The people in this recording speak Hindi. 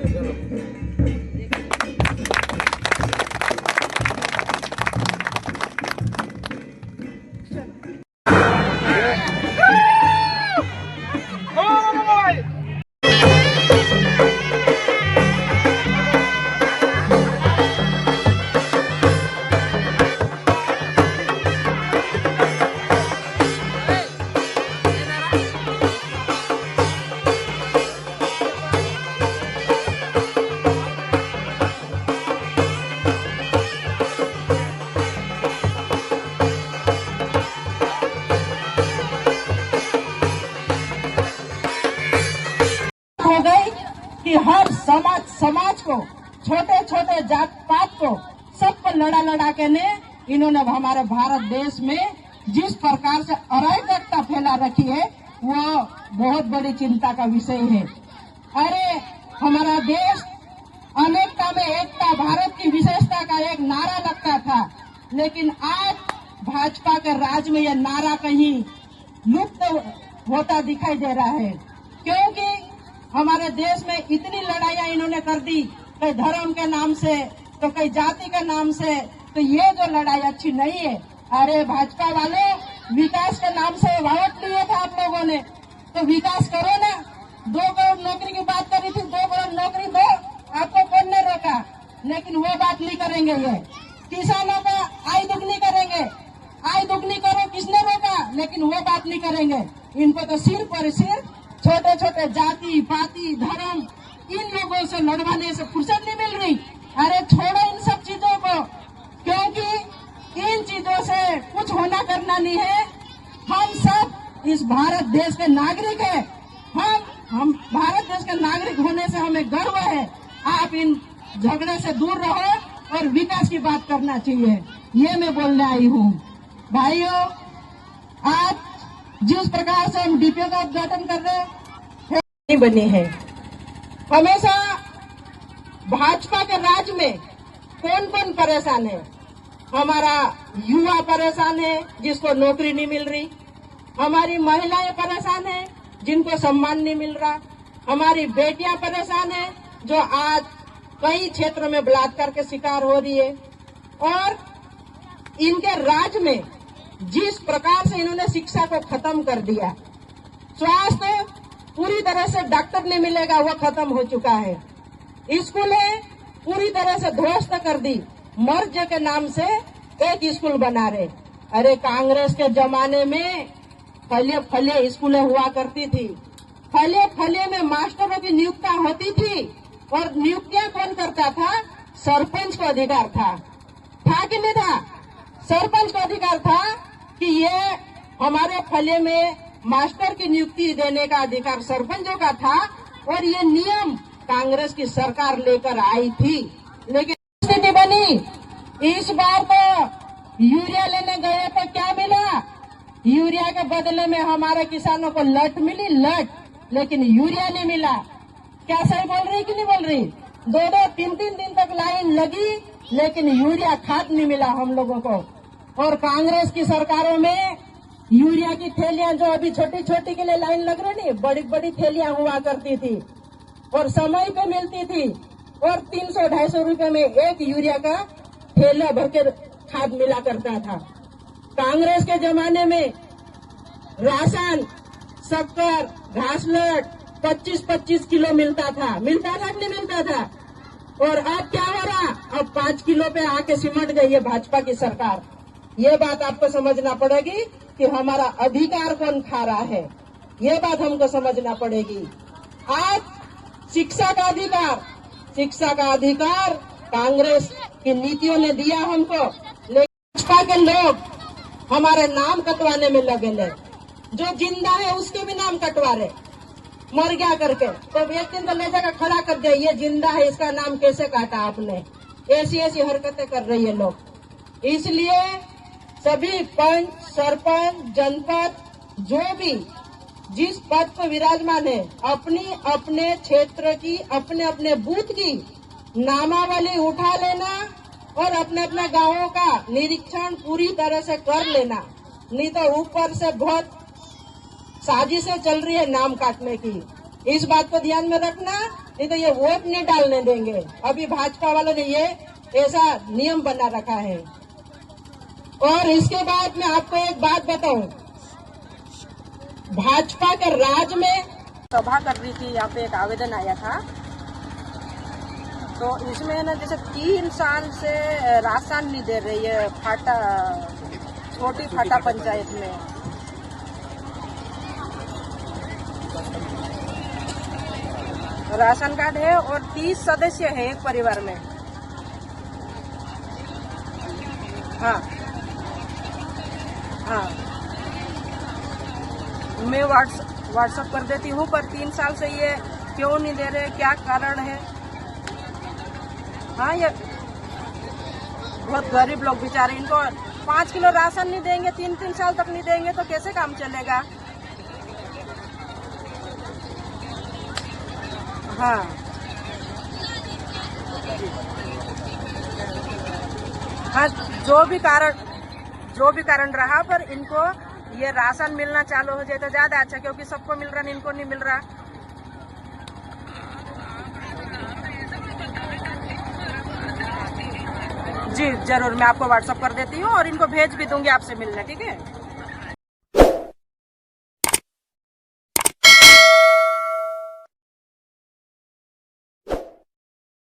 हो गई कि हर समाज को, छोटे छोटे जात पात को, सबको लड़ा के ने इन्होंने हमारे भारत देश में जिस प्रकार से अराजकता फैला रखी है वो बहुत बड़ी चिंता का विषय है। अरे हमारा देश अनेकता में एकता, भारत की विशेषता का एक नारा लगता था, लेकिन आज भाजपा के राज में यह नारा कहीं लुप्त होता दिखाई दे रहा है, क्योंकि हमारे देश में इतनी लड़ाइयां इन्होंने कर दी, कई धर्म के नाम से तो कई जाति के नाम से, तो ये जो लड़ाई अच्छी नहीं है। अरे भाजपा वाले, विकास के नाम से वोट लिए थे आप लोगों ने, तो विकास करो ना। 2 करोड़ नौकरी की बात करी थी, 2 करोड़ नौकरी दो, आपको कौन ने रोका? लेकिन वो बात नहीं करेंगे ये। किसानों का आय दुगनी करेंगे, आय दुगनी करो, किसने रोका? लेकिन वो बात नहीं करेंगे। इनको तो सिर पर सिर छोटे छोटे जाति पाति धर्म इन लोगों से लड़वाने से फुर्सत नहीं मिल रही। अरे छोड़ो इन सब चीजों को, क्योंकि इन चीजों से कुछ होना करना नहीं है। हम सब इस भारत देश के नागरिक हैं। हम भारत देश के नागरिक होने से हमें गर्व है। आप इन झगड़े से दूर रहो और विकास की बात करना चाहिए, ये मैं बोलने आई हूँ। भाइयों, आज जिस प्रकार से हम डीपीओ का उद्घाटन कर रहे हैं बनी है, हमेशा भाजपा के राज में कौन कौन परेशान है? हमारा युवा परेशान है जिसको नौकरी नहीं मिल रही, हमारी महिलाएं परेशान है जिनको सम्मान नहीं मिल रहा, हमारी बेटियां परेशान है जो आज कई क्षेत्र में बलात्कार के शिकार हो रही है। और इनके राज में जिस प्रकार से इन्होंने शिक्षा को खत्म कर दिया, स्वास्थ्य पूरी तरह से डॉक्टर नहीं मिलेगा वो खत्म हो चुका है, स्कूलें पूरी तरह से ध्वस्त कर दी, मर्ज के नाम से एक स्कूल बना रहे। अरे कांग्रेस के जमाने में फले स्कूलें हुआ करती थी, फले में मास्टरों की नियुक्तियां होती थी, और नियुक्तियां कौन करता था? सरपंच को अधिकार था कि नहीं था? सरपंच को अधिकार था कि ये हमारे फले में मास्टर की नियुक्ति देने का अधिकार सरपंचों का था, और ये नियम कांग्रेस की सरकार लेकर आई थी। लेकिन स्थिति बनी, इस बार तो यूरिया लेने गए तो क्या मिला? यूरिया के बदले में हमारे किसानों को लट मिली, लट, लेकिन यूरिया नहीं मिला। क्या सही बोल रही कि नहीं बोल रही? 2-2, 3-3 दिन तक लाइन लगी, लेकिन यूरिया खाद नहीं मिला हम लोगों को। और कांग्रेस की सरकारों में यूरिया की थैलियां जो अभी छोटी छोटी के लिए लाइन लग रही नहीं, बड़ी बड़ी थैलियां हुआ करती थी और समय पे मिलती थी, और 300-250 रुपए में एक यूरिया का थैला भर के खाद मिला करता था। कांग्रेस के जमाने में राशन, शक्कर, घासलट 25-25 किलो मिलता था कि नहीं मिलता था? और अब क्या हो रहा? अब 5 किलो पे आके सिमट गई है भाजपा की सरकार। ये बात आपको समझना पड़ेगी कि हमारा अधिकार कौन खा रहा है, ये बात हमको समझना पड़ेगी। आज शिक्षा का अधिकार कांग्रेस की नीतियों ने दिया हमको, लेकिन भाजपा के लोग हमारे नाम कटवाने में लगे ले। जो जिंदा है उसके भी नाम कटवा रहे, मर गया करके तो एक दिन तो ले जाकर खड़ा कर दिया, ये जिंदा है इसका नाम कैसे काटा आपने? ऐसी हरकतें कर रही है लोग। इसलिए सभी पंच, सरपंच, जनपद जो भी जिस पद पर विराजमान है, अपने क्षेत्र की, अपने बूथ की नामावली उठा लेना और अपने गांवों का निरीक्षण पूरी तरह से कर लेना, नहीं तो ऊपर से बहुत साजिशें चल रही है नाम काटने की। इस बात को ध्यान में रखना नहीं तो ये वोट नहीं डालने देंगे। अभी भाजपा वालों ने ये ऐसा नियम बना रखा है। और इसके बाद मैं आपको एक बात बताऊं, भाजपा के राज में सभा कर रही थी, यहाँ पे एक आवेदन आया था, तो इसमें ना जैसे 3 साल से राशन नहीं दे रही है फाटा, छोटी फाटा पंचायत में। राशन कार्ड है और 30 सदस्य है एक परिवार में। हाँ हाँ, मैं व्हाट्सएप कर देती हूँ, पर 3 साल से ये क्यों नहीं दे रहे, क्या कारण है? हाँ, ये बहुत गरीब लोग बेचारे, इनको 5 किलो राशन नहीं देंगे, 3 साल तक नहीं देंगे तो कैसे काम चलेगा? हाँ, हाँ, जो भी कारण रहा, पर इनको ये राशन मिलना चालू हो जाए तो ज्यादा अच्छा, क्योंकि सबको मिल रहा, इनको नहीं मिल रहा। जी जरूर, मैं आपको व्हाट्सएप कर देती हूँ और इनको भेज भी दूंगी आपसे मिलने, ठीक है?